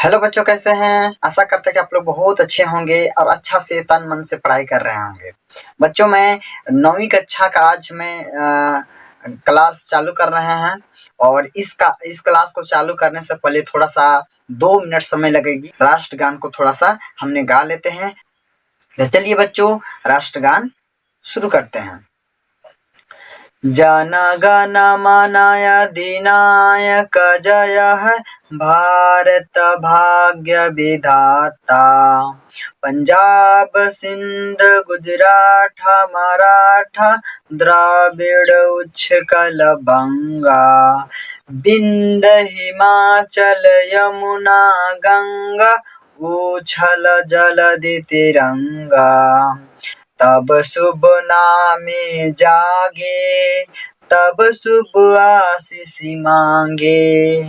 Hello बच्चों, कैसे हैं? आशा करते हैं कि आप लोग बहुत अच्छे होंगे और अच्छा से तन मन से पढ़ाई कर रहे होंगे। बच्चों, मैं 9वीं कक्षा का आज मैं क्लास चालू कर रहे हैं और इस क्लास को चालू करने से पहले थोड़ा सा 2 मिनट समय लगेगी। राष्ट्रगान को थोड़ा सा हमने गा लेते हैं। तो चलिए बच्चों, राष्ट्रगान शुरू करते हैं। जन गण मन अधिनायक जय है भारत भाग्य विधाता। पंजाब सिंध गुजरात मराठा द्राविड़ उत्कल बंगा। विंध हिमाचल यमुना गंगा उछल जलधि तिरंगा। तब शुभ नामे जागे तब शुभ आशीष मांगे।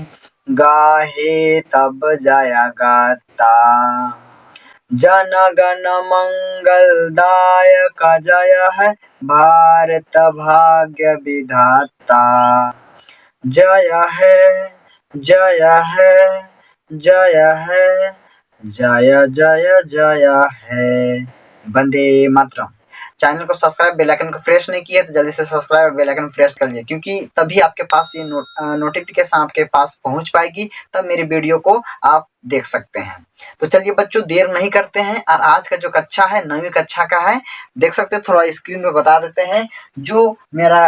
गाहे तब जया गाता जन गण मंगल दायक जय है भारत भाग्य विधाता। जय है जय है जय है जय जय जय है। वंदे मातरम। चैनल को सब्सक्राइब, बेल आइकन को प्रेस नहीं किया तो जल्दी से सब्सक्राइब, बेल आइकन प्रेस कर लीजिए, क्योंकि तभी आपके पास ये नोटिफिकेशन आपके पास पहुंच पाएगी, तब मेरी वीडियो को आप देख सकते हैं। तो चलिए बच्चों, देर नहीं करते हैं और आज का जो कक्षा है 9वीं कक्षा का है। देख सकते हैं, थोड़ा स्क्रीन पे बता देते हैं। जो मेरा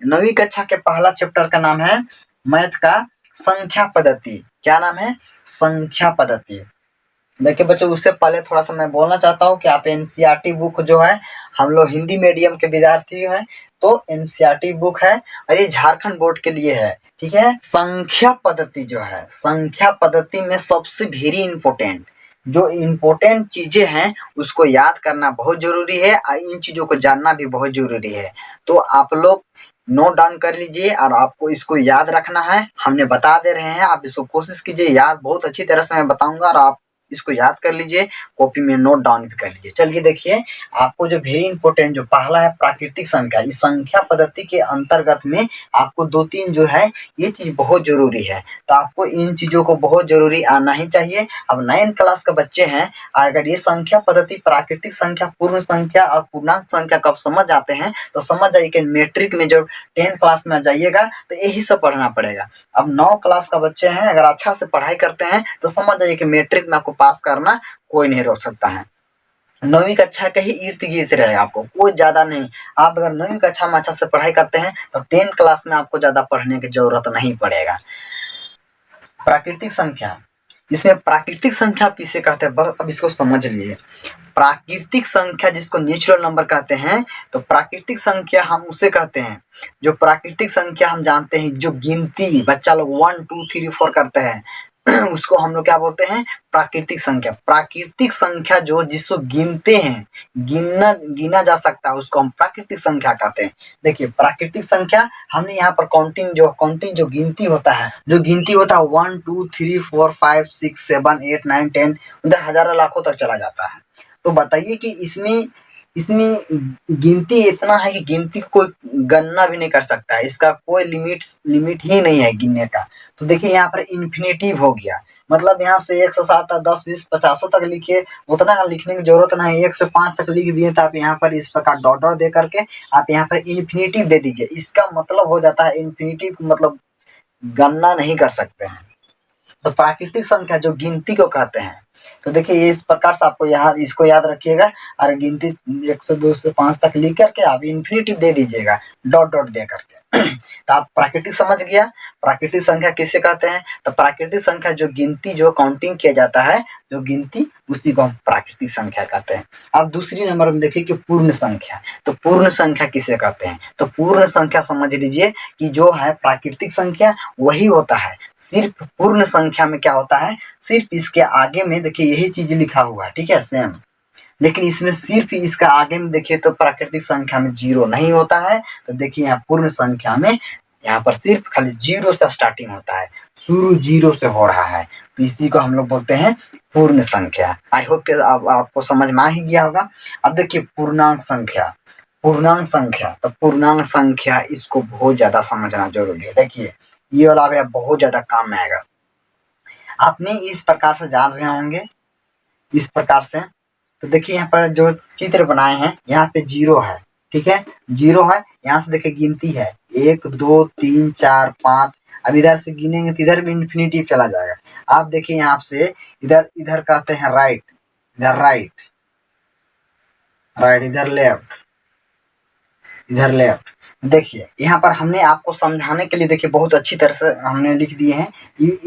9वीं कक्षा के पहला चैप्टर का नाम है मैथ का संख्या पद्धति। क्या नाम है? संख्या पद्धति। देखिए बच्चों, उससे पहले थोड़ा सा मैं बोलना चाहता हूँ कि आप एनसीईआरटी बुक जो है, हम लोग हिंदी मीडियम के विद्यार्थी हैं तो एनसीईआरटी बुक है और ये झारखंड बोर्ड के लिए है। ठीक है। संख्या पद्धति जो है, संख्या पद्धति में सबसे वेरी इंपॉर्टेंट जो इम्पोर्टेंट चीजें हैं उसको याद करना बहुत जरूरी है और इन चीजों को जानना भी बहुत जरूरी है। तो आप लोग नोट डाउन कर लीजिए और आपको इसको याद रखना है। हमने बता दे रहे हैं, आप इसको कोशिश कीजिए, याद बहुत अच्छी तरह से मैं बताऊंगा और आप इसको याद कर लीजिए, कॉपी में नोट डाउन भी कर लीजिए। चलिए देखिए, आपको जो वेरी इंपॉर्टेंट जो पहला है प्राकृतिक संख्या। इस संख्या पद्धति के अंतर्गत में आपको 2-3 जो है ये चीज बहुत जरूरी है, तो आपको इन चीजों को बहुत जरूरी आना ही चाहिए। अब 9th क्लास के बच्चे हैं, अगर ये संख्या पद्धति प्राकृतिक संख्या, पूर्ण संख्या और पूर्णांक संख्या कब समझ जाते हैं तो समझ जाइए कि मैट्रिक में जब 10th क्लास में जाइएगा तो यही सब पढ़ना पड़ेगा। अब 9 क्लास का बच्चे हैं, अगर अच्छा से पढ़ाई करते हैं तो समझ जाइए कि मैट्रिक में आपको पास करना कोई नहीं रोक सकता है। 9वीं कक्षा के ही इर्द गिर्द रहेगा, आपको कोई ज्यादा नहीं। आप अगर 9वीं कक्षा में अच्छा से पढ़ाई करते हैं तो 10th क्लास में आपको ज्यादा पढ़ने की जरूरत नहीं पड़ेगा। प्राकृतिक संख्या, इसमें प्राकृतिक संख्या किसे कहते हैं बस अब इसको समझ लीजिए। प्राकृतिक संख्या जिसको नेचुरल नंबर कहते हैं, तो प्राकृतिक संख्या हम उसे कहते हैं जो प्राकृतिक संख्या हम जानते हैं, जो गिनती बच्चा लोग 1 2 3 4 करते हैं उसको हम लोग क्या बोलते हैं? प्राकृतिक संख्या। प्राकृतिक संख्या जो जिसको गिनते हैं, गिना जा सकता है, उसको हम प्राकृतिक संख्या कहते हैं। देखिए प्राकृतिक संख्या हमने यहाँ पर काउंटिंग जो गिनती होता है 1 2 3 4 5 6 7 8 9 10 उधर हजारों लाखों तक चला जाता है। तो बताइए कि इसमें गिनती इतना है कि गिनती को कोई गणना भी नहीं कर सकता है, इसका कोई लिमिट ही नहीं है गिनने का। तो देखिए यहाँ पर इन्फिनेटिव हो गया, मतलब यहाँ से 1 से 7 10 20 50 तक लिखिए, उतना लिखने की जरूरत नहीं। 1 से 5 तक लिख दिए तो आप यहाँ पर इस प्रकार डॉट डॉट दे करके आप यहाँ पर इन्फिनेटिव दे दीजिए। इसका मतलब हो जाता है इन्फिनेटिव मतलब गणना नहीं कर सकते हैं। तो प्राकृतिक संख्या जो गिनती को कहते हैं, तो देखिए इस प्रकार से आपको यहाँ इसको याद रखिएगा और गिनती 1 से 2 से 5 तक लिख करके आप इन्फिनेटिव दे दीजिएगा डॉट डॉट दे करके तो आप प्राकृतिक समझ गया। प्राकृतिक संख्या किसे कहते हैं? तो प्राकृतिक संख्या जो गिनती जो काउंटिंग किया जाता है, जो गिनती, उसी को हम प्राकृतिक संख्या कहते हैं। अब दूसरी नंबर में देखिए कि पूर्ण संख्या। तो पूर्ण संख्या किसे कहते हैं? तो पूर्ण संख्या समझ लीजिए कि जो है प्राकृतिक संख्या वही होता है, सिर्फ पूर्ण संख्या में क्या होता है, सिर्फ इसके आगे में देखिए यही चीज लिखा हुआ है, ठीक है, सेम, लेकिन इसमें सिर्फ इसका आगे में देखिए तो प्राकृतिक संख्या में 0 नहीं होता है। तो देखिए यहाँ पूर्ण संख्या में यहाँ पर सिर्फ खाली 0 से स्टार्टिंग होता है, शुरू 0 से हो रहा है, तो इसी को हम लोग बोलते हैं पूर्ण संख्या। आई होप कि आपको समझ में आ ही गया होगा। अब देखिए पूर्णांक संख्या। तो पूर्णांक संख्या इसको बहुत ज्यादा समझना जरूरी है। देखिए ये वाला बहुत ज्यादा काम में आएगा। आपने इस प्रकार से जान रहे होंगे, इस प्रकार से। तो देखिए यहाँ पर जो चित्र बनाए हैं, यहाँ पे 0 है, ठीक है, 0 है। यहाँ से देखिए गिनती है 1 2 3 4 5। अब इधर से गिनेंगे तो इधर भी इन्फिनिटिव चला जाएगा। आप देखिए यहाँ से इधर इधर कहते हैं राइट, इधर राइट, राइट, इधर लेफ्ट, इधर लेफ्ट। देखिए यहाँ पर हमने आपको समझाने के लिए देखिए बहुत अच्छी तरह से हमने लिख दिए हैं।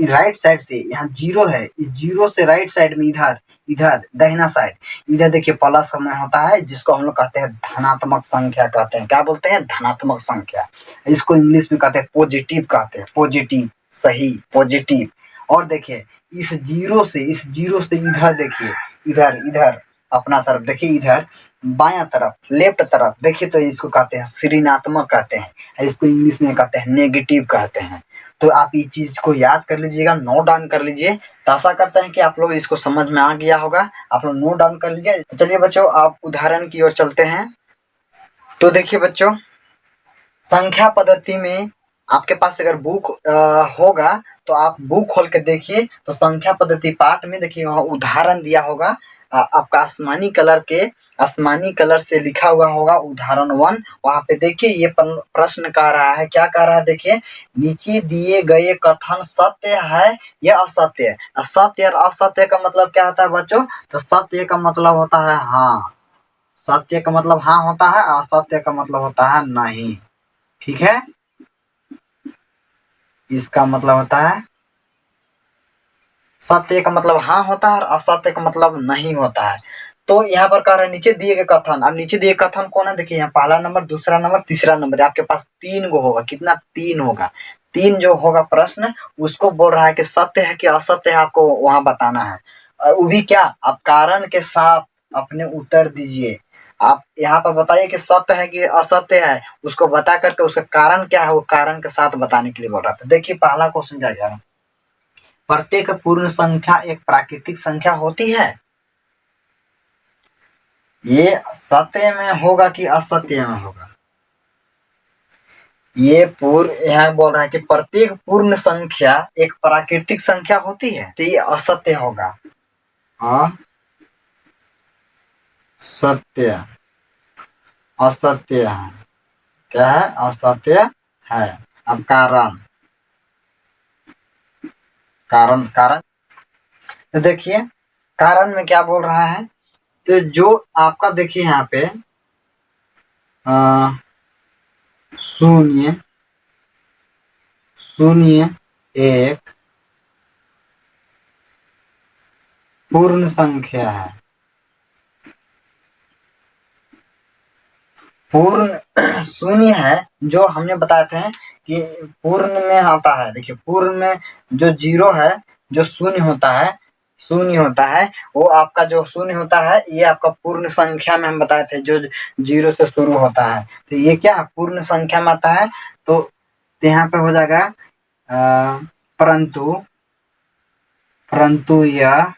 राइट साइड से यहाँ 0 है, इस 0 से राइट साइड में इधर इधर दाहिना साइड, इधर देखिए प्लस हमें होता है, जिसको हम लोग कहते हैं धनात्मक संख्या कहते हैं। क्या बोलते हैं? धनात्मक संख्या। इसको इंग्लिश में कहते हैं पॉजिटिव, कहते हैं पॉजिटिव, सही, पॉजिटिव। और देखिए इस 0 से इधर देखिए, इधर इधर अपना तरफ देखिए, इधर बायां तरफ लेफ्ट तरफ देखिए, तो इसको कहते हैं ऋणात्मक कहते हैं, इसको इंग्लिश में कहते हैं नेगेटिव कहते हैं। तो आप ये चीज को याद कर लीजिएगा, नोट डाउन कर लीजिए। तो आशा करते हैं कि आप लोग इसको समझ में आ गया होगा। आप लोग नोट डाउन कर लीजिए। चलिए बच्चों, आप उदाहरण की ओर चलते हैं। तो देखिए बच्चों, संख्या पद्धति में आपके पास अगर बुक होगा तो आप बुक खोल के देखिए, तो संख्या पद्धति पार्ट में देखिए वहाँ उदाहरण दिया होगा। आपका आसमानी कलर से लिखा हुआ होगा उदाहरण 1। वहाँ पे देखिए ये प्रश्न कह रहा है, क्या कह रहा है देखिए, नीचे दिए गए कथन सत्य है या असत्य है। सत्य और असत्य का मतलब क्या होता है बच्चों? तो सत्य का मतलब होता है हाँ, सत्य का मतलब हाँ होता है, असत्य का मतलब होता है नहीं, ठीक है। इसका मतलब होता है, सत्य का मतलब हाँ होता है और असत्य का मतलब नहीं होता है। तो यहाँ पर कह रहे हैं नीचे दिए गए कथन। अब नीचे दिए कथन कौन है? देखिए यहाँ पहला नंबर, दूसरा नंबर, तीसरा नंबर, आपके पास 3 गो होगा। कितना? 3 होगा। 3 जो होगा प्रश्न, उसको बोल रहा है कि सत्य है कि असत्य है, आपको वहां बताना है। वो भी क्या? आप कारण के साथ अपने उत्तर दीजिए। आप यहाँ पर बताइए कि सत्य है कि असत्य है, उसको बता करके उसका कारण क्या है वो कारण के साथ बताने के लिए बोल रहा था। देखिए पहला क्वेश्चन क्या कह रहा है, प्रत्येक पूर्ण संख्या एक प्राकृतिक संख्या होती है। ये सत्य में होगा कि असत्य में होगा? ये पूर्ण यहाँ बोल रहा है कि प्रत्येक पूर्ण संख्या एक प्राकृतिक संख्या होती है, तो ये असत्य होगा। असत्य, असत्य है। क्या है? असत्य है। अब कारण, कारण कारण तो देखिए कारण में क्या बोल रहा है, तो जो आपका देखिए यहाँ पे 0 0 1 पूर्ण संख्या है। पूर्ण 0 है, जो हमने बताए थे कि पूर्ण में आता है। देखिए पूर्ण में जो 0 है, जो 0 होता है, 0 होता है, वो आपका जो 0 होता है, ये आपका पूर्ण संख्या में हम बताए थे, जो 0 से शुरू होता है। तो ये क्या है? पूर्ण संख्या में आता है। तो यहाँ पे हो जाएगा परंतु, परंतु यह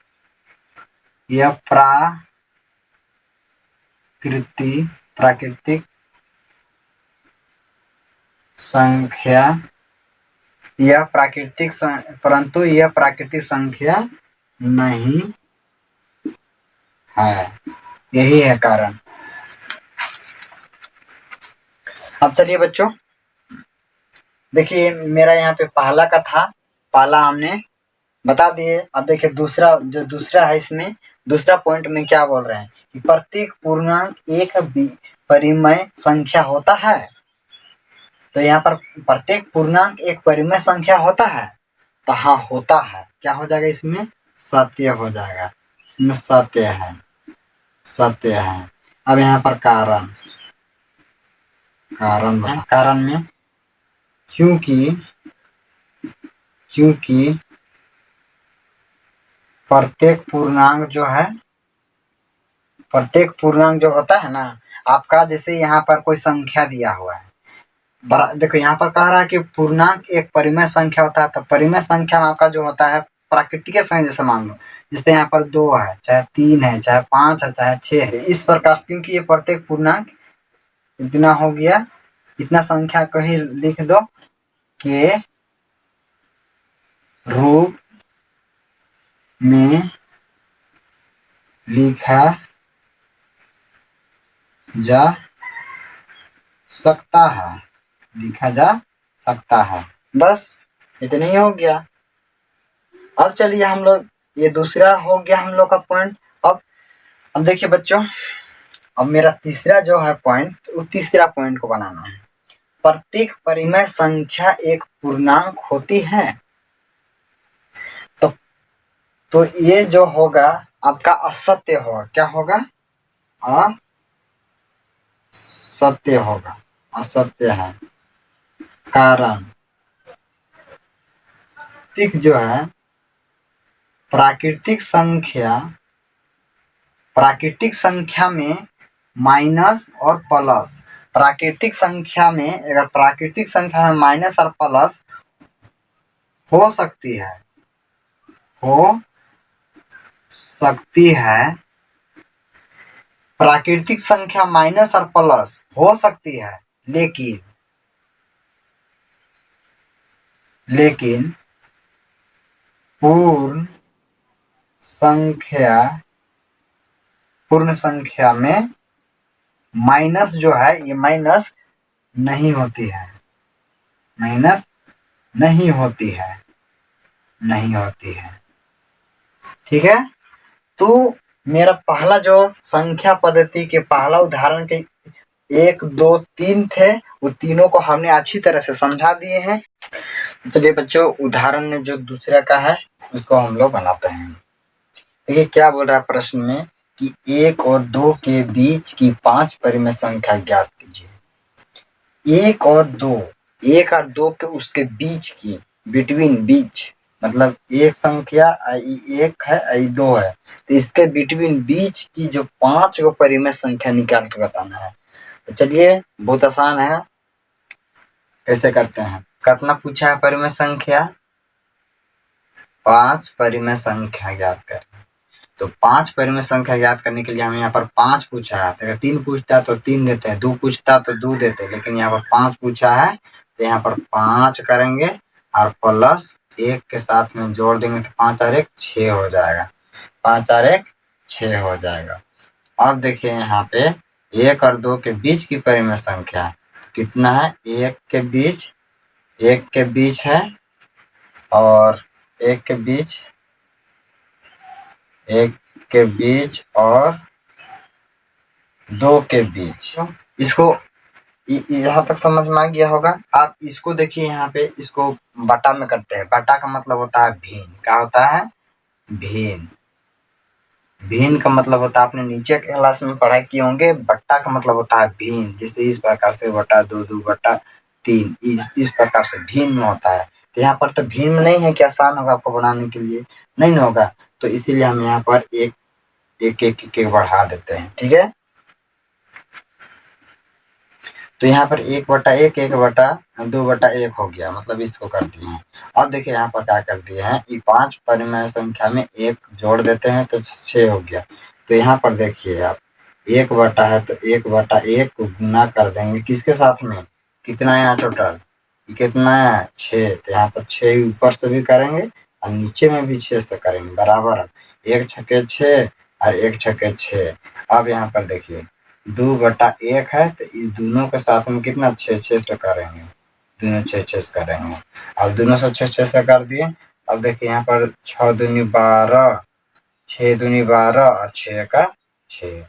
प्राकृतिक संख्या, यह प्राकृतिक परंतु यह प्राकृतिक संख्या नहीं है। यही है कारण। अब चलिए बच्चों, देखिए मेरा यहाँ पे पहला का था, पहला हमने बता दिए। अब देखिए दूसरा, जो दूसरा है, इसमें दूसरा पॉइंट में क्या बोल रहे हैं कि प्रत्येक पूर्णांक एक परिमेय संख्या होता है। तो यहाँ पर प्रत्येक पूर्णांक एक परिमेय संख्या होता है, तो हाँ होता है। क्या हो जाएगा इसमें? सत्य हो जाएगा। इसमें सत्य है, सत्य है। अब यहाँ पर कारण, कारण बता, कारण में क्योंकि प्रत्येक पूर्णांक जो है, प्रत्येक पूर्णांक जो होता है ना आपका, जैसे यहाँ पर कोई संख्या दिया हुआ है, देखो यहाँ पर कह रहा है कि पूर्णांक एक परिमेय संख्या होता है। तो परिमेय संख्या में आपका जो होता है प्राकृतिक संख्या, जैसे मान लो जैसे यहाँ पर 2 है, चाहे 3 है, चाहे 5 है, चाहे 6 है, इस प्रकार से। क्योंकि ये प्रत्येक पूर्णांक इतना हो गया, इतना संख्या को ही लिख दो के रूप में लिखा जा सकता है, लिखा जा सकता है। बस इतना ही हो गया। अब चलिए हम लोग, ये दूसरा हो गया हम लोग का पॉइंट। अब देखिए बच्चों, अब मेरा तीसरा जो है पॉइंट, वो तीसरा पॉइंट को बनाना है। प्रत्येक परिमेय संख्या एक पूर्णांक होती है। तो ये जो होगा आपका असत्य होगा। क्या होगा? असत्य होगा, असत्य है। कारण जो है प्राकृतिक संख्या में माइनस और प्लस, प्राकृतिक संख्या में, अगर प्राकृतिक संख्या में माइनस और प्लस हो सकती है, प्राकृतिक संख्या माइनस और प्लस हो सकती है, लेकिन पूर्ण संख्या में माइनस जो है, ये माइनस नहीं होती है, माइनस नहीं होती है। ठीक है। तो मेरा पहला जो संख्या पद्धति के पहला उदाहरण के 1, 2, 3 थे, वो तीनों को हमने अच्छी तरह से समझा दिए हैं। चलिए बच्चों, उदाहरण में जो दूसरा का है उसको हम लोग बनाते हैं। देखिए क्या बोल रहा है प्रश्न में कि 1 और 2 के बीच की 5 परिमेय संख्या ज्ञात कीजिए। 1 और 2 के उसके बीच की, बिटवीन, बीच मतलब एक संख्या एक है, 2 है, तो इसके बिटवीन बीच की जो 5 को परिमेय संख्या निकाल के बताना है। तो चलिए बहुत आसान है, कैसे करते हैं। कितना पूछा है परिमेय संख्या? 5 परिमेय संख्या ज्ञात कर। तो 5 परिमेय संख्या ज्ञात करने के लिए हमें यहाँ पर 5 पूछा है। तो अगर 3 पूछता है तो 3 देते हैं, 2 पूछता है तो 2 देते हैं, लेकिन यहाँ पर 5 पूछा है तो यहाँ पर 5 करेंगे और प्लस 1 के साथ में जोड़ देंगे तो 5 और 1 6 हो जाएगा। 5 और 1 6 हो जाएगा। अब देखिए यहाँ पे 1 और 2 के बीच की परिमेय संख्या कितना है? 1 के बीच है और 1 के बीच और 2 के बीच। इसको यहाँ तक समझ में आ गया होगा। आप इसको देखिए, यहाँ पे इसको बटा में करते हैं। बटा का मतलब होता है भिन्न। क्या होता है? भिन्न। भिन्न का मतलब होता है, आपने नीचे के क्लास में पढ़ाई किए होंगे, बट्टा का मतलब होता है भिन्न। जैसे इस प्रकार से बटा 2, 2 बटा 3, इस प्रकार से भिन्न में होता है। तो यहाँ पर तो भिन्न में नहीं है कि आसान होगा आपको बनाने के लिए, नहीं होगा। तो इसीलिए हम यहाँ पर एक बढ़ा देते हैं। ठीक है। तो यहाँ पर 1/1, 1/2/1 हो गया, मतलब इसको कर दिए हैं। अब देखिए यहाँ पर क्या कर दिए हैं, ये 5 परिमेय संख्या में 1 जोड़ देते हैं तो 6 हो गया। तो यहाँ पर देखिए आप, 1 बटा है तो 1/1 को गुना कर देंगे किसके साथ में? कितना है यहाँ टोटल? कितना है? 6। तो यहाँ पर 6 ऊपर से भी करेंगे और नीचे में भी 6 से करेंगे, बराबर। 1 छक्के 6 और 1 छक्के 6। अब यहाँ पर देखिए 2/1 है तो इस दोनों के साथ में कितना? 6 से करेंगे, दोनों 6 से करेंगे। अब दोनों से 6 से कर दिए। अब देखिए यहाँ पर 6 दूनी 12, 6 दूनी 12 और 6 का 6।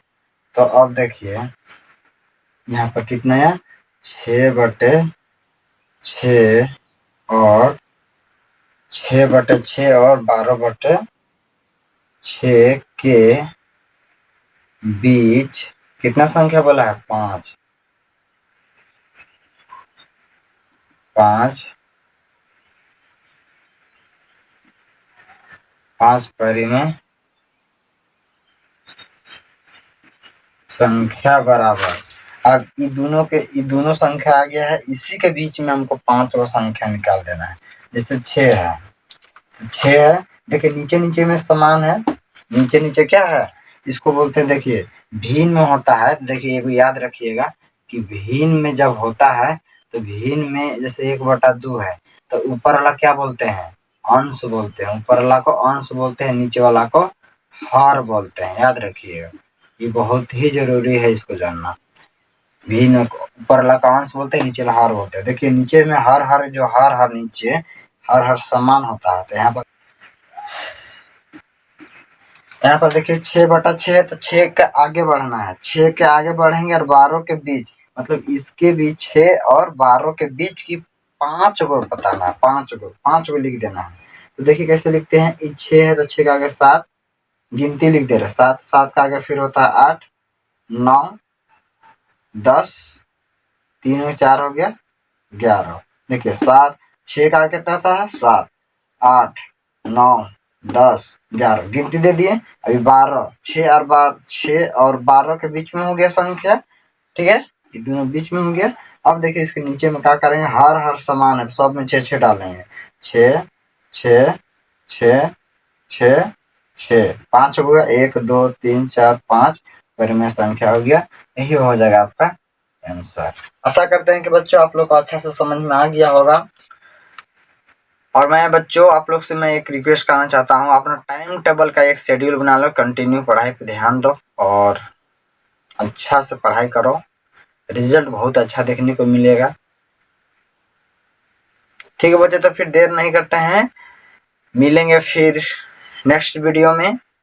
तो अब देखिए यहाँ पर कितना है? 6/6 और 6/6 और 12/6 के बीच कितना संख्या बोला है? 5। 5 परिमेय संख्या बराबर। अब ये दोनों संख्या आ गया है, इसी के बीच में हमको 5 को संख्या निकाल देना है। जैसे 6 है, देखिए नीचे में समान है, नीचे क्या है? इसको बोलते हैं, देखिए भिन्न में होता है। देखिए एक याद रखिएगा कि भिन्न में जब होता है तो भिन्न में जैसे 1/2 है तो ऊपर वाला क्या बोलते हैं? अंश बोलते हैं, ऊपर वाला को अंश बोलते हैं, नीचे वाला को हर बोलते हैं, याद रखिए, ये बहुत ही जरूरी है इसको जानना। भिन्न ऊपर वाला का अंश बोलते हैं, नीचे वाला हर बोलते हैं। देखिए नीचे में हर जो हर नीचे हर समान होता है, तो यहाँ पर देखिए 6/6 है, तो 6 के आगे बढ़ना है, 6 के आगे बढ़ेंगे और 12 के बीच, मतलब इसके बीच 6 और 12 के बीच की 5 गो बताना है, 5 गो लिख देना है। तो देखिए कैसे लिखते हैं, 6 है तो 6 के आगे 7 गिनती लिख दे रहे, 7 का आगे फिर होता है 8 9 10 3 और 4 हो गया 11। देखिए 7 6 का आगे कितना होता है 7 8 9 10 11 गिनती दे दिए। अभी 12 6 और 12 के बीच में हो गया संख्या, ठीक है, ये दोनों बीच में हो गया। अब देखिए इसके नीचे में क्या करेंगे, हर समान है तो सब में 6 डालेंगे, 6 6 6 6 6 5 हो गया, 1 2 3 4 5 परिमेय संख्या हो गया। यही हो जाएगा आपका आंसर। आशा करते हैं कि बच्चों आप लोग को अच्छा से समझ में आ गया होगा। और मैं बच्चों आप लोग से मैं एक रिक्वेस्ट करना चाहता हूँ, अपना टाइम टेबल का एक शेड्यूल बना लो, कंटिन्यू पढ़ाई पे ध्यान दो और अच्छा से पढ़ाई करो, रिजल्ट बहुत अच्छा देखने को मिलेगा। ठीक है बच्चों, तो फिर देर नहीं करते हैं, मिलेंगे फिर नेक्स्ट वीडियो में।